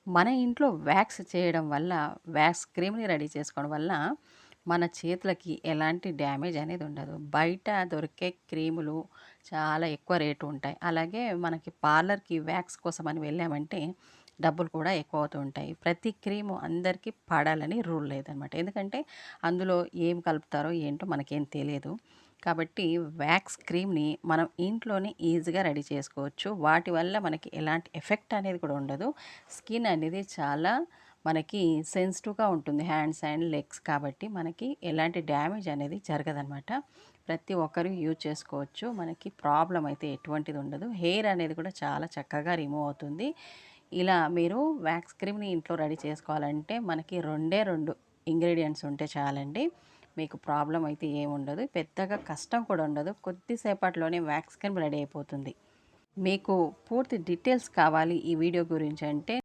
మన ఇంట్లో వ్యాక్స్ చేయడం వల్ల, వ్యాక్స్ క్రీమ్‌ని రెడీ చేసుకోవడం వల్ల మన చేతులకి ఎలాంటి డ్యామేజ్ అనేది ఉండదు. బయట దొరికే క్రీములు చాలా ఎక్కువ రేటు ఉంటాయి. అలాగే మనకి పార్లర్‌కి వ్యాక్స్ కోసమని వెళ్ళామంటే డబ్బులు కూడా ఎక్కువ అవుతూ ఉంటాయి. ప్రతి క్రీము అందరికీ పడాలని రూల్ లేదనమాట. ఎందుకంటే అందులో ఏం కలుపుతారో ఏంటో మనకేం తెలియదు. కాబట్టి వ్యాక్స్ క్రీమ్‌ని మనం ఇంట్లోనే ఈజీగా రెడీ చేసుకోవచ్చు. వాటి వల్ల మనకి ఎలాంటి ఎఫెక్ట్ అనేది కూడా ఉండదు. స్కిన్ అనేది చాలా మనకి సెన్సిటివ్‌గా ఉంటుంది. హ్యాండ్స్ అండ్ లెగ్స్ కాబట్టి మనకి ఎలాంటి డ్యామేజ్ అనేది జరగదనమాట. ప్రతి ఒక్కరు యూజ్ చేసుకోవచ్చు. మనకి ప్రాబ్లమ్ అయితే ఎటువంటిది ఉండదు. హెయిర్ అనేది కూడా చాలా చక్కగా రిమూవ్ అవుతుంది. ఇలా మీరు వ్యాక్స్ క్రీమ్‌ని ఇంట్లో రెడీ చేసుకోవాలంటే మనకి 2 ఇంగ్రీడియెంట్స్ ఉంటే చాలండి. మీకు ప్రాబ్లమ్ అయితే ఏముండదు. పెద్దగా కష్టం కూడా ఉండదు. కొద్దిసేపట్లోనే వ్యాక్స్ క్రీమ్ రెడీ అయిపోతుంది. మీకు పూర్తి డీటెయిల్స్ కావాలి ఈ వీడియో గురించి అంటే